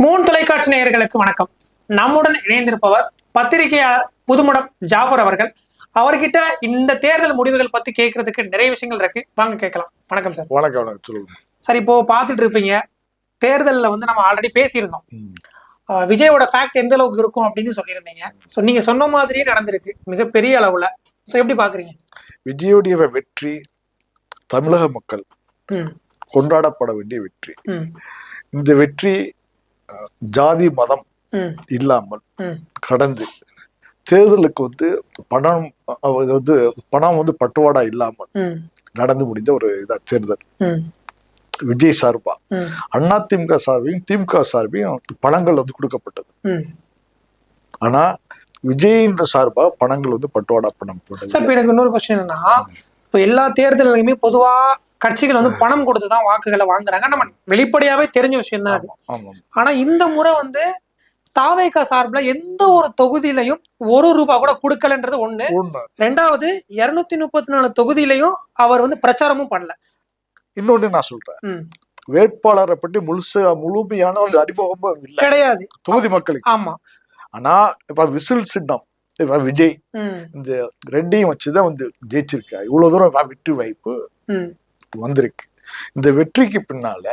Moon தொலைக்காட்சி நேயர்களுக்கு வணக்கம். நம்முடன் இணைந்திருப்பவர் பத்திரிகையாளர் புதுமுடம் ஜாஃபர் அவர்கள். அவர்கிட்ட இந்த தேர்தல் முடிவுகள் பத்தி கேட்கறதுக்கு நிறைய விஷயங்கள் இருக்கு, வாங்க கேட்கலாம். வணக்கம் சார். வணக்கம். சொல்லுங்க சார். இப்போ பார்த்துட்டு இருப்பீங்க, தேர்தலில் நம்ம ஆல்ரெடி பேசியிருந்தோம். விஜயோட ஃபேக்ட் எந்த அளவுக்கு இருக்கும் அப்படின்னு சொல்லியிருந்தீங்க. ஸோ நீங்க சொன்ன மாதிரியே நடந்திருக்கு மிகப்பெரிய அளவுல. ஸோ எப்படி பாக்குறீங்க? விஜயோடைய வெற்றி தமிழக மக்கள் கொண்டாடப்பட வேண்டிய வெற்றி. இந்த வெற்றி ஜாதி மதம் இல்லாமல் கடந்து தேர்தலுக்கு பணம் பட்டுவாடா இல்லாமல் நடந்து முடிந்த ஒரு தேர்தல். விஜய் சார்பா அதிமுக சார்பையும் திமுக சார்பையும் பணங்கள் கொடுக்கப்பட்டது. ஆனா விஜயின் சார்பா பணங்கள் பட்டுவாடா பணம் போட்டது. எனக்கு இன்னொரு கொஸ்டின் என்னன்னா, இப்போ எல்லா தேர்தலுமே பொதுவா கட்சிகள் பணம் கொடுத்துதான் வாக்குகளை வாங்குறாங்க. நம்ம வெளிப்படையாவே தெரிஞ்ச விஷயம் தான் அது. ஆனா இந்த முறை தாவேகா சார்பில் எந்த ஒரு தொகுதியிலையும் ₹1 கூட கொடுக்கலன்றது ஒண்ணு. ரெண்டாவது 234 தொகுதியிலையும் அவர் பிரச்சாரமும் பண்ணல. இன்னொன்னு நான் சொல்றேன், வேட்பாளரை பற்றி முழுமையான அறிமுகமும் கிடையாது தொகுதி மக்களுக்கு. ஆமா. ஆனா இப்ப விசில் சின்னம் விஜய் இந்த ரெண்டையும் வச்சுதான் ஜெயிச்சிருக்கா. இவ்வளவு தூரம் வெற்றி வாய்ப்பு வந்திருக்கு. இந்த வெற்றிக்கு பின்னால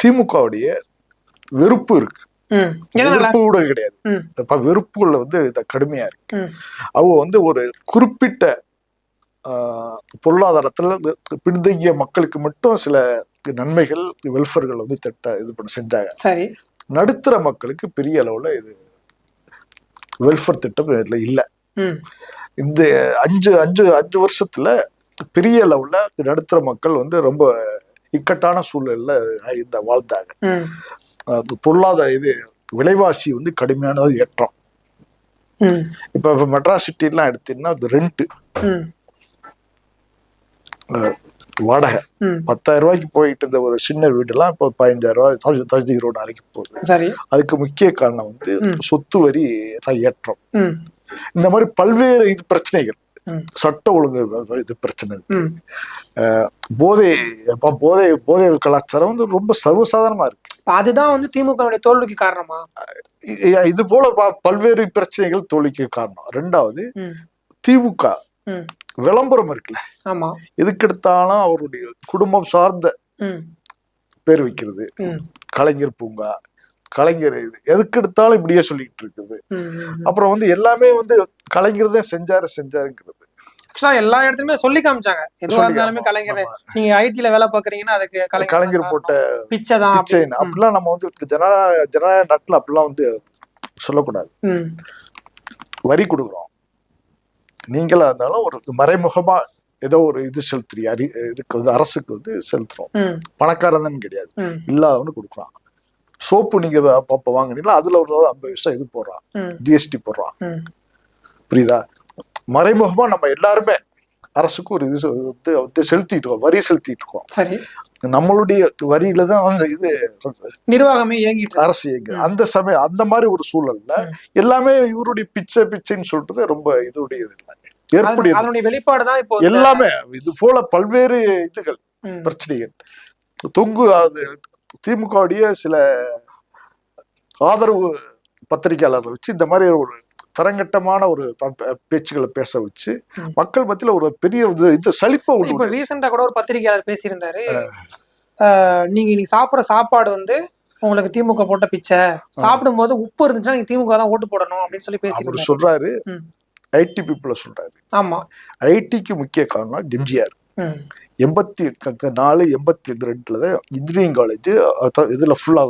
திமுகவுடைய வெறுப்பு இருக்கு. வெறுப்பு கூட கிடையாது, வெறுப்புகள் கடுமையா இருக்கு. அவங்க ஒரு குறிப்பிட்ட பொருளாதாரத்துல பின்தங்கிய மக்களுக்கு மட்டும் சில நன்மைகள் வெல்ஃபேர்கள் செஞ்சாங்க. சரி. நடுத்தர மக்களுக்கு பெரிய அளவுல இது வெல்ஃபேர் திட்டம் இல்ல. இந்த அஞ்சு வருஷத்துல பெரிய அளவுல நடுத்தர மக்கள் ரொம்ப இக்கட்டான சூழல்ல வாழ்ந்தாங்க. பொருளாதார விலைவாசி விலைவாசி ஏற்றம். இப்ப மெட்ராஸ் சிட்டி எல்லாம் எடுத்தீங்கன்னா ரெண்ட் வாடகை 10,000 ரூபாய்க்கு போயிட்டு இருந்த ஒரு சின்ன வீடு எல்லாம் இப்போ 15,000 ரூபாய் 20,000 போகுது. அதுக்கு முக்கிய காரணம் சொத்து வரி ஏற்றம். இந்த மாதிரி பல்வேறு பிரச்சனைகள், சட்ட ஒழுங்கு பிரச்சனை, போதை கலாச்சாரம் ரொம்ப சர்வசாதாரணமா இருக்கு. அதுதான் திமுக தோல்விக்கு காரணமா? இது போல பல்வேறு பிரச்சனைகள் தோல்விக்கு காரணம். ரெண்டாவது, திமுக விளம்பரம் இருக்குல்ல, எதுக்கு எடுத்தாலும் அவருடைய குடும்பம் சார்ந்த பேர் வைக்கிறது. கலைஞர் பூங்கா, கலைஞர் எதுக்கு எடுத்தாலும் இப்படியே சொல்லிட்டு இருக்குது. அப்புறம் எல்லாமே கலைஞர் தான் செஞ்சாருங்கிறது. எல்லா இடத்துலயுமே சொல்லி காமிச்சாங்க. எதுவா இருந்தாலுமே கலைஞர், நீங்க ஐடில வேலை பாக்குறீங்கன்னா அதுக்கு கலைஞர் போட்ட பிச்சை தான் அப்படிலாம் நம்ம ஜனநாயக நாட்டுல அப்படிலாம் சொல்லக்கூடாது. வரி கொடுக்குறோம், நீங்களா இருந்தாலும் ஒரு மறைமுகமா ஏதோ ஒரு செலுத்துறீங்க, இதுக்கு அரசுக்கு செலுத்துறோம். பணக்காரன் கிடையாது, இல்லாதவனு கொடுக்குறான். சோப்பு நீங்க வாங்கினீங்களா, அதுல ஒரு 50% போடுறான், ஜிஎஸ்டி போடுறான். புரியுதா? மறைமுகமா நம்ம எல்லாருமே அரசுக்கு ஒரு செலுத்திட்டு இருக்கோம், வரி செலுத்திட்டு இருக்கோம். சரி. நம்மளுடைய வரியில தான் நிர்வாகமே இயங்கிட்டு அரசு இயங்கு. அந்த சமயம் அந்த மாதிரி ஒரு சூழல்ல எல்லாமே இவருடைய பிச்சைன்னு சொல்றது ரொம்ப இதுடைய வெளிப்பாடுதான் இப்போ எல்லாமே. இது போல பல்வேறு பிரச்சனைகள் திமுகவுடைய சில ஆதரவு பத்திரிகையாளர்கள் வச்சு இந்த மாதிரி ஒரு தரங்கட்டமான ஒரு பேச்சுக்களை பேச வச்சு மக்கள் மத்தியில ஒரு பெரிய சலிப்பை. இப்ப ரீசெண்டா கூட ஒரு பத்திரிகையாளர் பேசியிருந்தாரு, நீங்க இன்னைக்கு சாப்பிடுற சாப்பாடு உங்களுக்கு திமுக போட்ட பிச்சை, சாப்பிடும் போது உப்பு இருந்துச்சுன்னா நீங்க திமுக தான் ஓட்டு போடணும் அப்படின்னு சொல்லி பேசி சொல்றாரு. ஐடி பீப்புள சொல்றாரு. ஆமா. ஐடிக்கு முக்கிய காரணம் எம்ஜிஆர் 84, 82 இன்ஜினியரிங் காலேஜ் இதுல ஃபுல்லா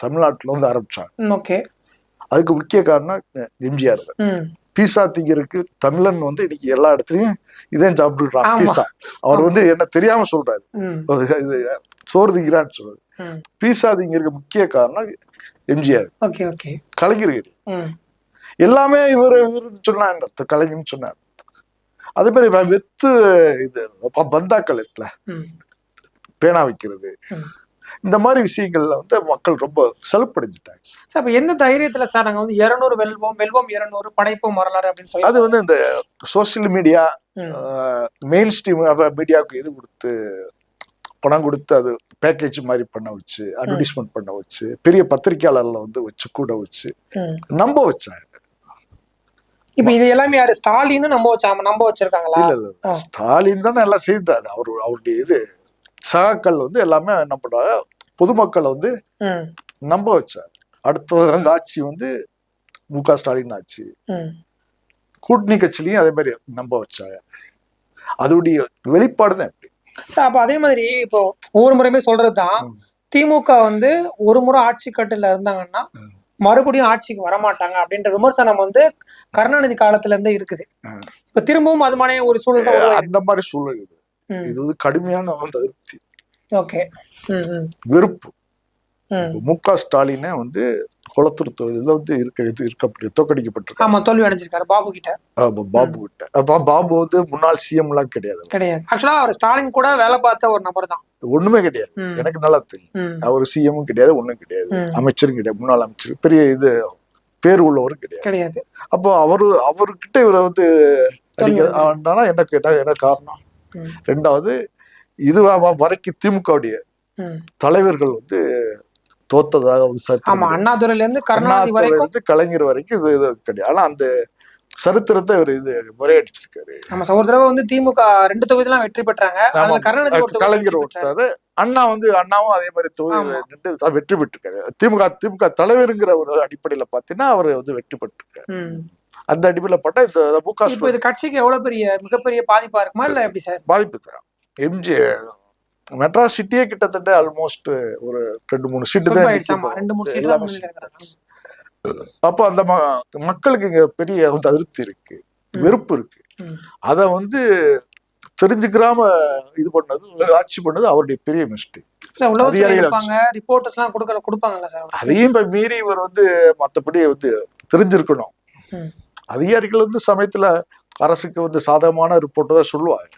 தமிழ்நாட்டுல ஆரம்பிச்சாங்க. ஓகே. அதுக்கு முக்கிய காரணம் எம்ஜிஆர். பீஸா திங்கிறதுக்கு தமிழன் இன்னைக்கு எல்லா இடத்துலயும் இதே சாப்பிட்டுறான் பீஸா. அவர் என்ன தெரியாம சொல்றாரு, சோறு திங்கிறான்னு சொல்றாரு. பீஸா திங்கிறதுக்கு முக்கிய காரணம் எம்ஜிஆர், கலைஞர் எல்லாமே இவரு சொன்னாங்க, கலைஞர்னு சொன்னார். அதே மாதிரி வெத்து பந்தாக்கள் இருக்குல்ல, பேனா வைக்கிறது, இந்த மாதிரி விஷயங்கள்ல மக்கள் ரொம்ப செலுப்படைஞ்சிட்டாங்க. அப்ப எந்த தைரியத்துல சார் நாங்க 200 வெல்வோம் 200 படைப்போம் வரலாறு அப்படின்னு சொல்லி அது இந்த சோசியல் மீடியா மெயின் ஸ்ட்ரீம் மீடியாவுக்கு இது கொடுத்து பணம் கொடுத்து அது பேக்கேஜ் மாதிரி பண்ண வச்சு, அட்வர்டைஸ்மெண்ட் பண்ண வச்சு, பெரிய பத்திரிகையாளர்ல வந்து வச்சு கூட வச்சு நம்ப வச்சாங்க. இப்ப இது எல்லாமே யாரு ஸ்டாலின் நம்ப வச்சிருக்காங்களா? இல்ல ஸ்டாலின் தானே எல்லாம் செய்தாரு. அவருடைய இது சகாக்கள் வந்து எல்லாமே நம்மளோட பொதுமக்களை வந்து நம்ப வச்சார். அடுத்த ஆட்சி வந்து மு.க. ஸ்டாலின் ஆட்சி, கூட்டணி கட்சியிலையும் அதே மாதிரி நம்ப வச்சாங்க. அதோடைய வெளிப்பாடு தான் எப்படி. அப்ப அதே மாதிரி இப்போ ஒவ்வொரு முறையுமே சொல்றதுதான், திமுக வந்து ஒரு முறை ஆட்சி கட்டுல இருந்தாங்கன்னா மறுபடியும் ஆட்சிக்கு வரமாட்டாங்க அப்படின்ற விமர்சனம் வந்து கருணாநிதி காலத்துல இருந்தே இருக்குது. இப்ப திரும்பவும் அது மாதிரி ஒரு சூழல் தான் அந்த மாதிரி சூழல் இது. இது வந்து கடுமையான அதிருப்தி, வெறுப்பு. மு.க. ஸ்டாலினை வந்து குளத்தூர் தொகுதியில வந்து தோற்கடிக்கப்பட்டிருக்காரு. ஆமா, தோல்வி அடைஞ்சிருக்காரு பாபு கிட்ட. பாபு வந்து முன்னாள் சிஎம் எல்லாம் கிடையாது. ஆக்சுவலா அவர் ஸ்டாலின் கூட வேலை பார்த்த ஒரு நபர் தான். ஒண்ணுமே கிடையாது, எனக்கு நல்லா தெரியும். அவர் சிஎம்மும் கிடையாது, ஒண்ணும் கிடையாது, அமைச்சரும் கிடையாது, முன்னாள் அமைச்சர், பெரிய இது பேர் உள்ளவரும் கிடையாது. அப்போ அவர்கிட்ட இவரை வந்து எனக்கு என்ன காரணம்? ரெண்டாவது, இது வரைக்கும் திமுகவுடைய தலைவர்கள் வந்து தோத்ததாக அண்ணாதுரையில இருந்து கருணாநிதி வரைக்கும், கலைஞர் வரைக்கும் இது கிடையாது. ஆனா அந்த சரித்திரத்தை அவர் இது முறையடிச்சிருக்காரு. ஒரு தடவை வந்து திமுக 2 தொகுதியெல்லாம் வெற்றி பெற்றாங்க. கலைஞர் ஓட்டாரு. அண்ணாவும் அதே மாதிரி தொகுதியில வெற்றி பெற்றிருக்காரு. திமுக தலைவருங்கிற ஒரு அடிப்படையில பாத்தீங்கன்னா அவர் வந்து வெற்றி பெற்றிருக்காரு. அந்த அடிப்படையில பட்டா இந்த மு.க. இது கட்சிக்கு எவ்வளவு மிகப்பெரிய பாதிப்பா இருக்குமா இல்ல எப்படி சார்? பாதிப்பு தான். மெட்ராஸ் சிட்டியே கிட்டத்தட்ட ஆல்மோஸ்ட் ஒரு 2-3 சீட்டு தான். அப்போ அந்த மக்களுக்கு இங்க பெரிய அதிருப்தி இருக்கு, வெறுப்பு இருக்கு. அத வந்து தெரிஞ்சுக்கிறாம இது பண்ணது, ஆட்சி பண்ணது அவருடைய பெரிய மிஸ்டேக். அதையும் மீறி இவர் வந்து மத்தபடி வந்து தெரிஞ்சிருக்கணும். அதிகாரிகள் வந்து சமயத்துல அரசுக்கு வந்து சாதகமான ரிப்போர்ட் தான் சொல்லுவாங்க.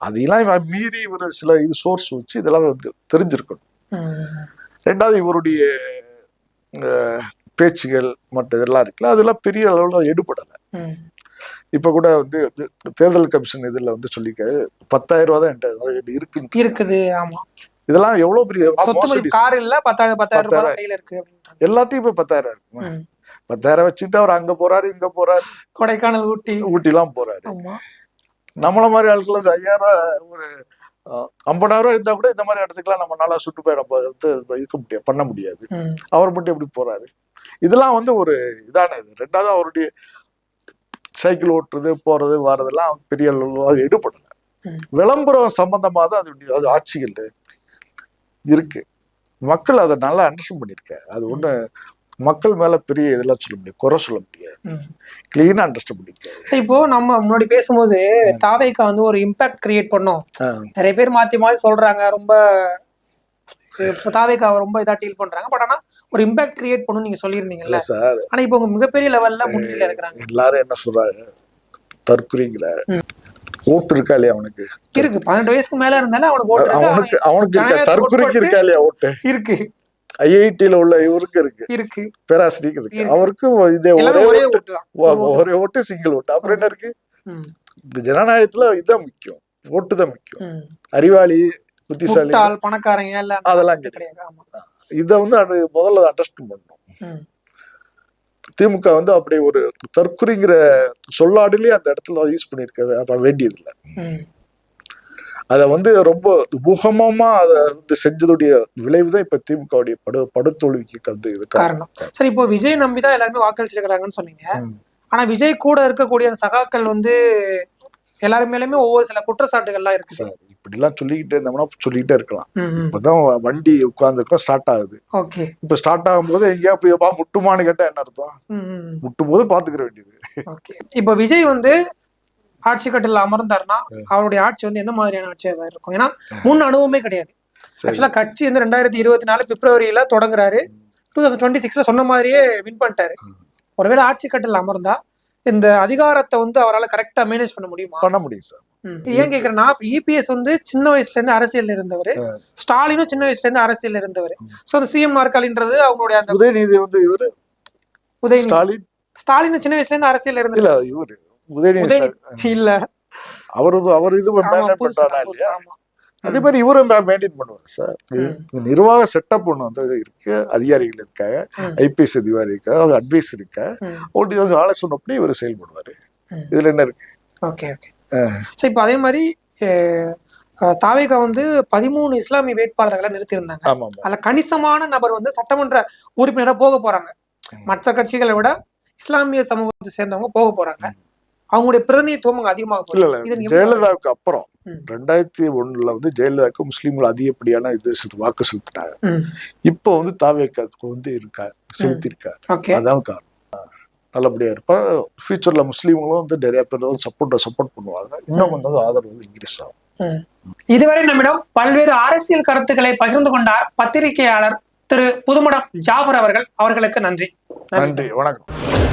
அதெல்லாம் மீறி இவர் சில இது சோர்ஸ் வச்சு இதெல்லாம் வந்து தெரிஞ்சிருக்கணும். ரெண்டாவது, இவருடைய பேச்சுகள் மற்ற இதெல்லாம் இருக்குல்ல, அதெல்லாம் பெரிய அளவுல எடுபடலை. இப்ப கூட வந்து தேர்தல் கமிஷன் இதுல வந்து சொல்லிருக்காரு, 10,000 ரூபாய் தான் இருக்குது. ஆமா, இதெல்லாம் எவ்வளவு பெரிய கார் இல்ல, 10,000 கையில இருக்கு. எல்லாத்தையும் இப்ப 10,000 இருக்கு. 10,000 வச்சுட்டு அவர் அங்க போறாரு, இங்க போறாரு, கொடைக்கானல், ஊட்டி எல்லாம் போறாரு. நம்மள மாதிரி ஆட்களுக்கு 5,000 ரூபாய், ஒரு 50,000 ரூபாய் இருந்தா கூட இந்த மாதிரி இடத்துக்குலாம் நம்ம நல்லா சுற்றுப்பயணம் இருக்க முடியாது, பண்ண முடியாது. அவர் மட்டும் எப்படி போறாரு? இதெல்லாம் வந்து ஒரு இதான இது. ரெண்டாவது, அவருடைய சைக்கிள் ஓட்டுறது, போறது, வர்றதெல்லாம் பெரிய அளவு ஈடுபடல. விளம்பரம் சம்பந்தமா தான் அது ஆட்சிகள் இருக்கு. மக்கள் அதை நல்லா அண்டர்ஸ்டாண்ட் பண்ணிருக்காரு. அது ஒண்ணு மக்கள் மேல பெரிய இதெல்லாம் சொல்ல முடியாது, குறை சொல்ல முடியாது, கிளீனா அண்டர்ஸ்டாண்ட் பண்ணிருக்காரு. இப்போ நம்ம முன்னாடி பேசும்போது தாவேகா வந்து ஒரு இம்பாக்ட் கிரியேட் பண்ணோம், நிறைய பேர் மாத்தி சொல்றாங்க, ரொம்ப தாவேகா ரொம்ப இதா டீல் பண்றாங்க. பட் ஆனா ஒரு இம்பாக்ட் கிரியேட் பண்ணணும் நீங்க சொல்லியிருந்தீங்கல்ல சார். ஆனா இப்போ உங்க மிகப்பெரிய லெவல்ல முன்னிலையில இருக்கிறாங்க. எல்லாரும் என்ன சொல்றாங்க, தற்குறிங்கள ஓட்டு இருக்கா இல்லையா? அவனுக்கு இருக்கு. 18 வயசுக்கு மேல இருந்தாலும் அவனுக்கு ஓட்டு, அவனுக்கு தற்குறிக்கு இருக்கா இல்லையா? ஓட்டு இருக்கு. ஐஐடில உள்ள இவருக்கு இருக்கு, பேராசிரியர் இருக்கு, அவருக்கும் இதே ஒரே ஓட்டு, சிங்கிள் ஓட்டு. அப்புறம் என்ன இருக்கு? ஜனநாயகத்துல இதுதான் முக்கியம், ஓட்டு தான் முக்கியம். அறிவாளி, புத்திசாலி, பணக்காரங்க அதெல்லாம் கிடையாது. இத வந்து முதல்ல அண்டர்ஸ்டாண்ட் பண்ணணும். திமுக வந்து அப்படி ஒரு தற்குறிங்கிற சொல்லாடிலேயே அந்த இடத்துல யூஸ் பண்ணிருக்க வேண்டியது இல்லை. அத வந்து ரொம்ப முகமா அதை வந்து செஞ்சதுடைய விளைவுதான் இப்ப திமுகவுடைய படுதோல்விக்கு இது காரணம். சரி, இப்போ விஜய் நம்பிதான் எல்லாருமே வாக்களிச்சிருக்கிறாங்கன்னு சொன்னீங்க. ஆனா விஜய் கூட இருக்கக்கூடிய சகாக்கள் வந்து எல்லாருமேலுமே ஒவ்வொரு சில குற்றச்சாட்டுகள்லாம் இருக்கு சார். இப்படி எல்லாம் சொல்லிக்கிட்டே இருந்தோம்னா சொல்லிக்கிட்டே இருக்கலாம். இப்பதான் வண்டி உட்கார்ந்துருக்கோம், ஸ்டார்ட் ஆகுது. இப்ப ஸ்டார்ட் ஆகும்போது எங்கேயா போய் முட்டுமான்னு கேட்டா என்ன அர்த்தம்? முட்டும் போது பாத்துக்கிற வேண்டியது. இப்ப விஜய் வந்து ஆட்சி கட்டில அமர்ந்தாருன்னா அவருடைய ஆட்சி வந்து எந்த மாதிரியான ஆட்சியா இருக்கும்? ஏன்னா முன் அனுபவமே கிடையாது. ஆக்சுவலா கட்சி வந்து 2024 பிப்ரவரியில தொடங்குறாரு, 2026 சொன்ன மாதிரியே வின் பண்ணிட்டாரு. ஒருவேளை ஆட்சி கட்டில அமர்ந்தா இந்த அதிகாரத்தை வந்து அவரால் கரெக்டா மேனேஜ் பண்ண முடியுமா? பண்ண முடியும் சார். ஏன் கேக்குறேன்னா, இபிஎஸ் வந்து சின்ன வயசுல இருந்து அரசியல் இருந்தவர், ஸ்டாலினும் சின்ன வயசுல இருந்து அரசியல் இருந்தவர். சோ அந்த சிஎம் நாற்காலின்றது அவங்களுடைய அந்த உதயநிதி வந்து இவரு ஸ்டாலினும் சின்ன வயசுல இருந்து அரசியல் இருந்தது. இல்ல இவரு உதயநிதி இல்ல, அவர் இது அதே மாதிரி இவரும் மெயின்டைன் பண்ணுவார் சார். இந்த நிர்வாக செட்டப் ஒண்ணு வந்து இருக்கு, அதிகாரிகள் இருக்காங்க, ஐபிஎஸ் அதிகாரி இருக்கா, அட்வைஸ் இருக்கா, அவங்க ஆலோசனை அப்படி இவர் செயல்படுவாரு. இதுல என்ன இருக்கு? Okay okay. சோ இப்போ அதே மாதிரி தாவேகா வந்து 13 இஸ்லாமிய வேட்பாளர்களை நிறுத்தியிருந்தாங்க. அதுல கணிசமான நபர் வந்து சட்டமன்ற உறுப்பினரா போக போறாங்க. மற்ற கட்சிகளை விட இஸ்லாமிய சமூகத்தை சேர்ந்தவங்க போக போறாங்க. அவங்களுடைய பிரதிநிதித்துவம் அங்க அதிகமாக போகுது. ஜெயலலிதாவுக்கு அப்புறம் 2001 வந்து ஜெயலலிதாவுக்கு முஸ்லீம்கள் அதிகப்படியான வாக்கு செலுத்தினாங்க. இப்போ வந்து தாவேகாவுக்கு வந்து செலுத்திருக்காரு. அதான் காரணம். நல்லபடியா இருப்பா. ஃபியூச்சர்ல முஸ்லீம்களும் வந்து நிறைய பேர் வந்து சப்போர்ட் பண்ணுவாங்க. இன்னும் கொஞ்சம் ஆதரவு வந்து இன்க்ரீஸ் ஆகும். இதுவரை நம்மிடம் பல்வேறு அரசியல் கருத்துக்களை பகிர்ந்து கொண்டார் பத்திரிகையாளர் திரு புதுமடம் ஜாஃபர் அவர்கள். அவர்களுக்கு நன்றி. வணக்கம்.